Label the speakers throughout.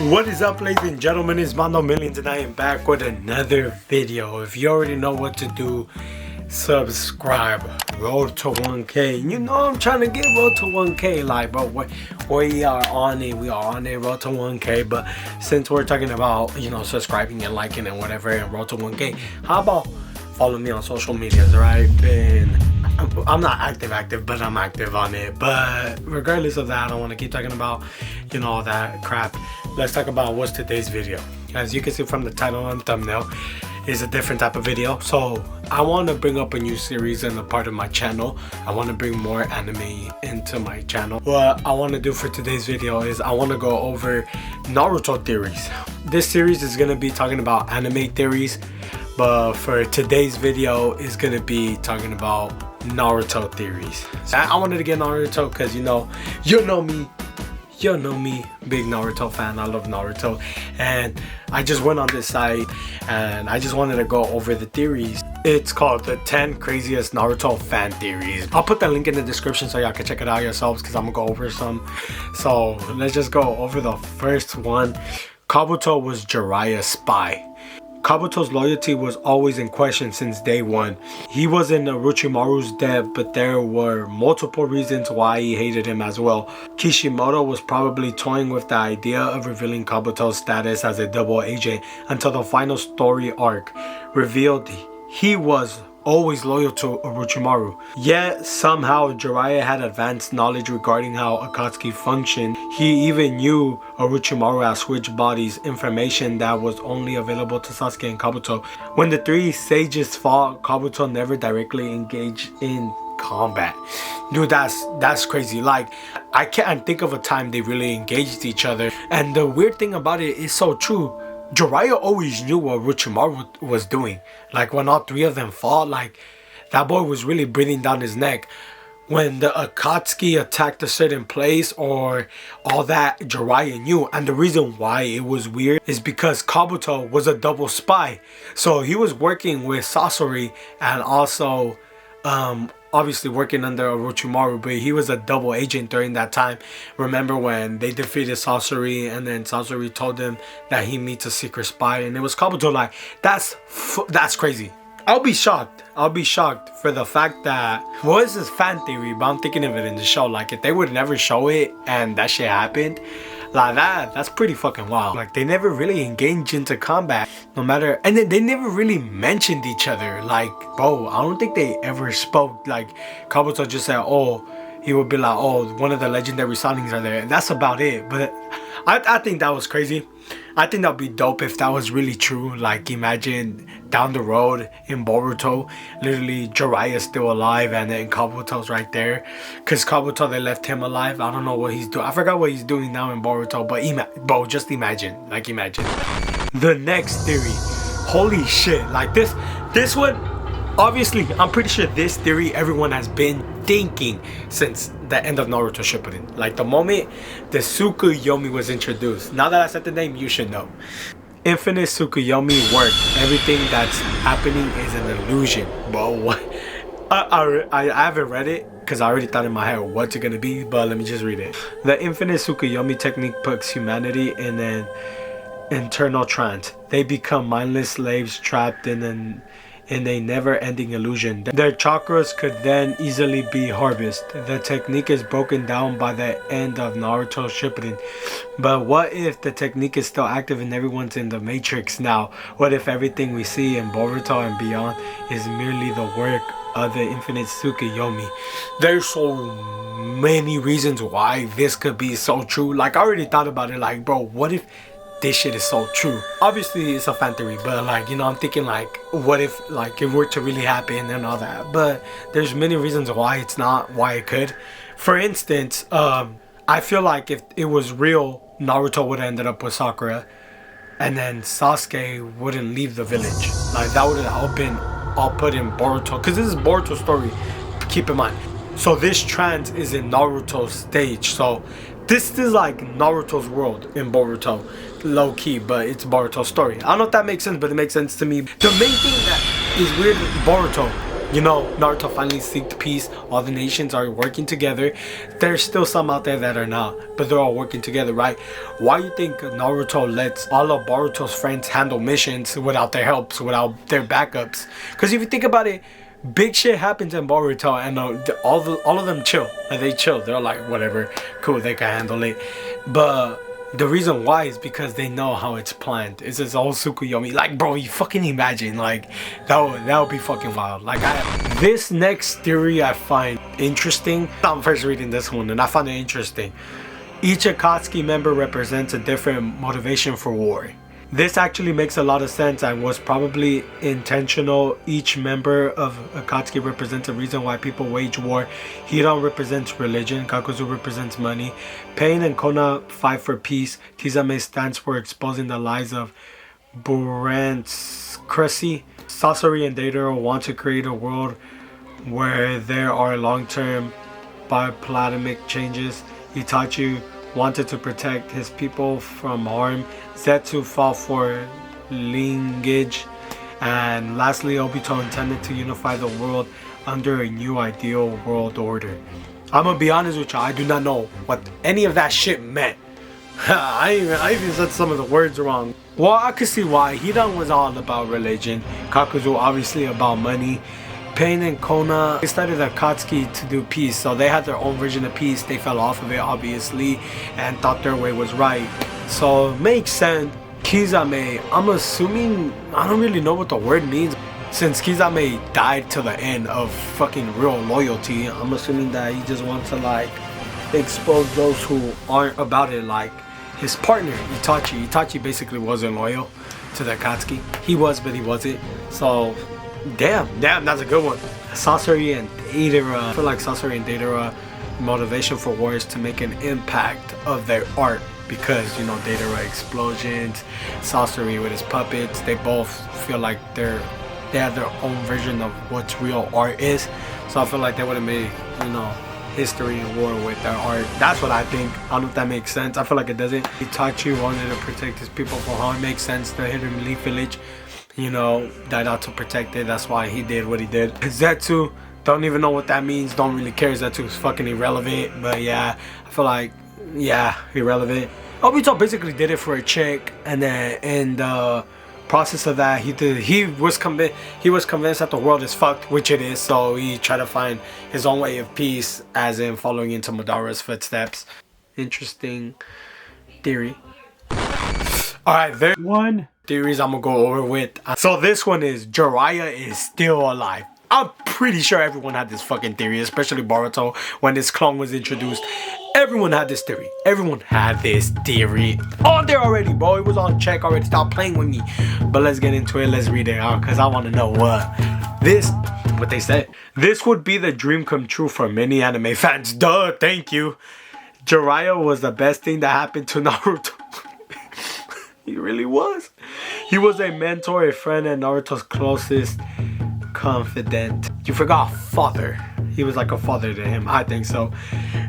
Speaker 1: What is up, ladies and gentlemen? It's MandooMillions and I am back with another video. If you already know what to do, subscribe. Road to 1K. You know I'm trying to get road to 1K. Like, bro, we are on it. We are on it, road to 1K. But since we're talking about, you know, subscribing and liking and whatever and road to 1K, how about follow me on social medias, right? I'm not active, but I'm active on it. But regardless of that, I don't want to keep talking about, you know, all that crap. Let's talk about what's today's video. As you can see from the title and thumbnail, is a different type of video. So I want to bring up a new series in a part of my channel. I want to bring more anime into my channel. What I want to do for today's video is I want to go over Naruto theories. This series is going to be talking about anime theories, but for today's video is going to be talking about Naruto theories. I wanted to get Naruto because you know me, big Naruto fan. I love Naruto, and I just went on this site and I just wanted to go over the theories. It's called the 10 craziest Naruto fan theories. I'll put the link in the description so y'all can check it out yourselves because I'm gonna go over some. So let's just go over the first one. Kabuto was Jiraiya Spy. Kabuto's loyalty was always in question since day one. He was in Orochimaru's debt, but there were multiple reasons why he hated him as well. Kishimoto was probably toying with the idea of revealing Kabuto's status as a double agent until the final story arc revealed he was always loyal to Orochimaru. Yet somehow Jariah had advanced knowledge regarding how Akatsuki functioned. He even knew Orochimaru had switched bodies, information that was only available to Sasuke and Kabuto. When the three sages fought, Kabuto never directly engaged in combat. Dude, that's crazy. Like, I can't think of a time they really engaged each other. And the weird thing about it is so true. Jariah always knew what Orochimaru was doing. Like, when all three of them fought, like, that boy was really breathing down his neck. When the Akatsuki attacked a certain place or all that, Jariah knew. And the reason why it was weird is because Kabuto was a double spy. So he was working with Sasori and also obviously working under Orochimaru, but he was a double agent during that time. Remember when they defeated Sasori and then Sasori told him that he meets a secret spy, and it was Kabuto. Like, that's crazy. I'll be shocked for the fact that, well, it's this fan theory, but I'm thinking of it in the show. Like, if they would never show it and that shit happened, like that's pretty fucking wild. Like, they never really engaged into combat, no matter, and then they never really mentioned each other. Like, bro, I don't think they ever spoke. Like, Kabuto just said, oh, he would be like, oh, one of the legendary signings are there, and that's about it. But I think that was crazy. I think that'd be dope if that was really true. Like, imagine down the road in Boruto, literally Jiraiya's still alive and then Kabuto's right there. Because Kabuto, they left him alive. I don't know what he's doing. I forgot what he's doing now in Boruto. But bro, just imagine. Like, imagine. The next theory. Holy shit. Like, this one, obviously, I'm pretty sure this theory everyone has been thinking since the end of Naruto Shippuden. Like, the moment the Tsukoyomi was introduced. Now that I said the name, you should know. Infinite Tsukoyomi worked. Everything that's happening is an illusion. But what? I haven't read it because I already thought in my head what's it gonna be, but let me just read it. The Infinite Tsukoyomi technique puts humanity in an internal trance. They become mindless slaves trapped in a never-ending illusion. Their chakras could then easily be harvested. The technique is broken down by the end of Naruto Shippuden. But what if the technique is still active and everyone's in the Matrix now? What if everything we see in Boruto and beyond is merely the work of the Infinite Tsukoyomi? There's so many reasons why this could be so true. Like, I already thought about it. Like, bro, what if this shit is so true? Obviously it's a fan theory, but like, you know, I'm thinking like, what if like it were to really happen and all that. But there's many reasons why it's not, why it could. For instance, I feel like if it was real, Naruto would have ended up with Sakura and then Sasuke wouldn't leave the village. Like, that would have all been all put in Boruto, because this is Boruto's story, keep in mind. So this trance is in Naruto's stage. So this is like Naruto's world in Boruto, low key, but it's Boruto's story. I don't know if that makes sense, but it makes sense to me. The main thing that is weird with Boruto you know, Naruto finally seeked peace. All the nations are working together. There's still some out there that are not, but they're all working together, right? Why do you think Naruto lets all of Boruto's friends handle missions without their helps, without their backups? Because if you think about it, big shit happens in Boruto, and all of them chill. Like, they chill. They're like, whatever, cool, they can handle it. But the reason why is because they know how it's planned. It's this all Tsukoyomi. Like, bro, you fucking imagine. Like, that would be fucking wild. Like, this next theory I find interesting. I'm first reading this one, and I found it interesting. Each Akatsuki member represents a different motivation for war. This actually makes a lot of sense and was probably intentional. Each member of Akatsuki represents a reason why people wage war. Hiran represents religion. Kakuzu represents money. Pain and Kona fight for peace. Kizame stands for exposing the lies of bureaucracy. Sasori and Deidara want to create a world where there are long-term bioplasmic changes. Itachi wanted to protect his people from harm. Zetsu fought for lineage. And lastly, Obito intended to unify the world under a new ideal world order. I'm gonna be honest with you, I do not know what any of that shit meant. I even said some of the words wrong. Well, I could see why. Hidan was all about religion. Kakuzu obviously about money. Pain and Kona, they started Akatsuki to do peace, so they had their own version of peace. They fell off of it, obviously, and thought their way was right. So it makes sense. Kizame, I'm assuming, I don't really know what the word means. Since Kizame died till the end of fucking real loyalty, I'm assuming that he just wants to like expose those who aren't about it, like his partner Itachi. Itachi basically wasn't loyal to the Akatsuki. He was, but he wasn't. So damn, that's a good one. Sasori and Deidara. I feel like Sasori and Deidara motivation for war is to make an impact of their art, because you know, Deidara explosions, Sasori with his puppets, they both feel like they have their own version of what real art is. So I feel like they would have made, you know, history and war with their art. That's what I think. I don't know if that makes sense. I feel like it doesn't. Itachi wanted to protect his people from harm. It makes sense. The Hidden Leaf Village, you know, died out to protect it. That's why he did what he did. Zetsu, don't even know what that means. Don't really care. Zetsu's fucking irrelevant. But yeah, I feel like, yeah, irrelevant. Obito basically did it for a chick, and then in the process of that, he was convinced that the world is fucked, which it is. So he tried to find his own way of peace, as in following into Madara's footsteps. Interesting theory. All right, there's one theories I'm gonna go over with. So this one is Jariah is still alive. I'm pretty sure everyone had this fucking theory, especially Boruto when this clone was introduced. Everyone had this theory. Everyone had this theory on there already, bro. It was on check already. Stop playing with me. But let's get into it. Let's read it out, because I want to know what they said. This would be the dream come true for many anime fans. Duh, thank you. Jariah was the best thing that happened to Naruto. He really was. He was a mentor, a friend, and Naruto's closest confidant. You forgot father. He was like a father to him. I think so.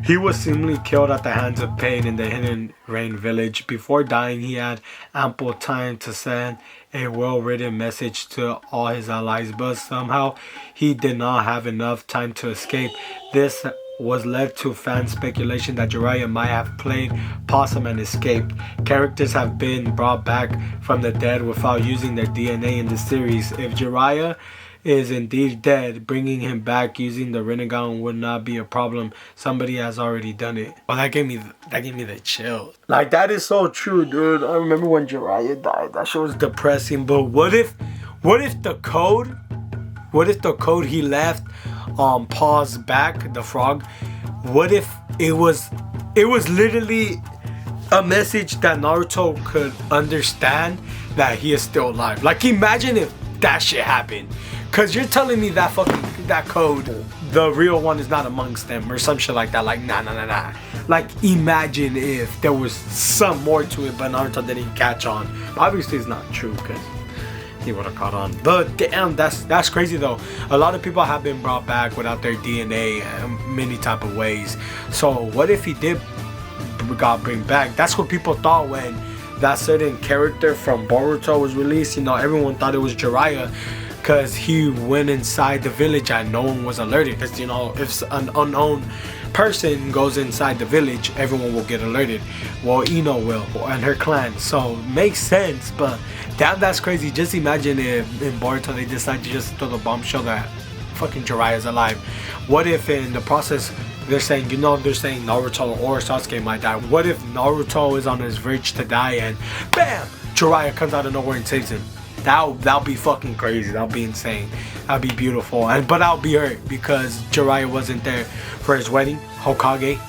Speaker 1: He was seemingly killed at the hands of Pain in the Hidden Rain Village. Before dying, he had ample time to send a well-written message to all his allies, but somehow he did not have enough time to escape. This was led to fan speculation that Jariah might have played possum and escaped. Characters have been brought back from the dead without using their DNA in the series. If Jariah is indeed dead, bringing him back using the Rinnegan would not be a problem. Somebody has already done it. Oh, that gave me the chills. Like, that is so true, dude. I remember when Jariah died. That shit was depressing. But what if the code he left Paws back, the frog, what if it was literally a message that Naruto could understand, that he is still alive? Like, imagine if that shit happened. Cause you're telling me that code, the real one is not amongst them or some shit like that. Like, nah. Like, imagine if there was some more to it, but Naruto didn't catch on. Obviously, it's not true, cause he would have caught on. But damn, that's crazy though. A lot of people have been brought back without their DNA in many type of ways. So what if he did bring back? That's what people thought when that certain character from Boruto was released. You know, everyone thought it was Jariah. because he went inside the village and no one was alerted. Because, you know, if an unknown person goes inside the village, everyone will get alerted. Well, Ino will, and her clan. So makes sense, but damn, that's crazy. Just imagine if in Boruto they decide to just throw the bombshell that fucking Jiraiya is alive. What if in the process they're saying, you know, they're saying Naruto or Sasuke might die. What if Naruto is on his verge to die and bam, Jiraiya comes out of nowhere and saves him? That'll be fucking crazy. That'll be insane. That'll be beautiful. And but I'll be hurt because Jariah wasn't there for his wedding. Hokage,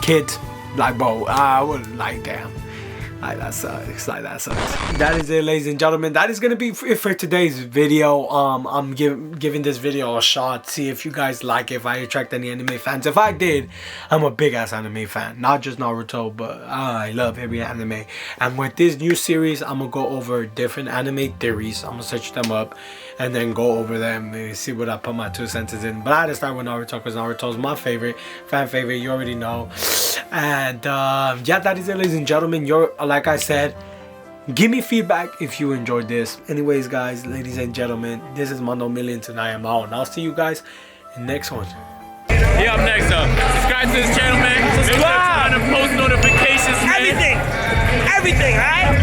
Speaker 1: kids, like, bro, I would like, damn. Like, that sucks. Like, that sucks. That is it, ladies and gentlemen. That is gonna be it for today's video. I'm giving this video a shot. See if you guys like it, if I attract any anime fans. If I did, I'm a big ass anime fan. Not just Naruto, but I love every anime. And with this new series, I'm gonna go over different anime theories. I'm gonna search them up and then go over them and see what I put my 2 cents in. But I had to start with Naruto because Naruto is my favorite, fan favorite. You already know. And yeah, that is it, ladies and gentlemen. Like I said, give me feedback if you enjoyed this. Anyways, guys, ladies and gentlemen, this is MandooMillions and I am out. And I'll see you guys in the next one.
Speaker 2: Yeah, up next up. Subscribe to this channel, man.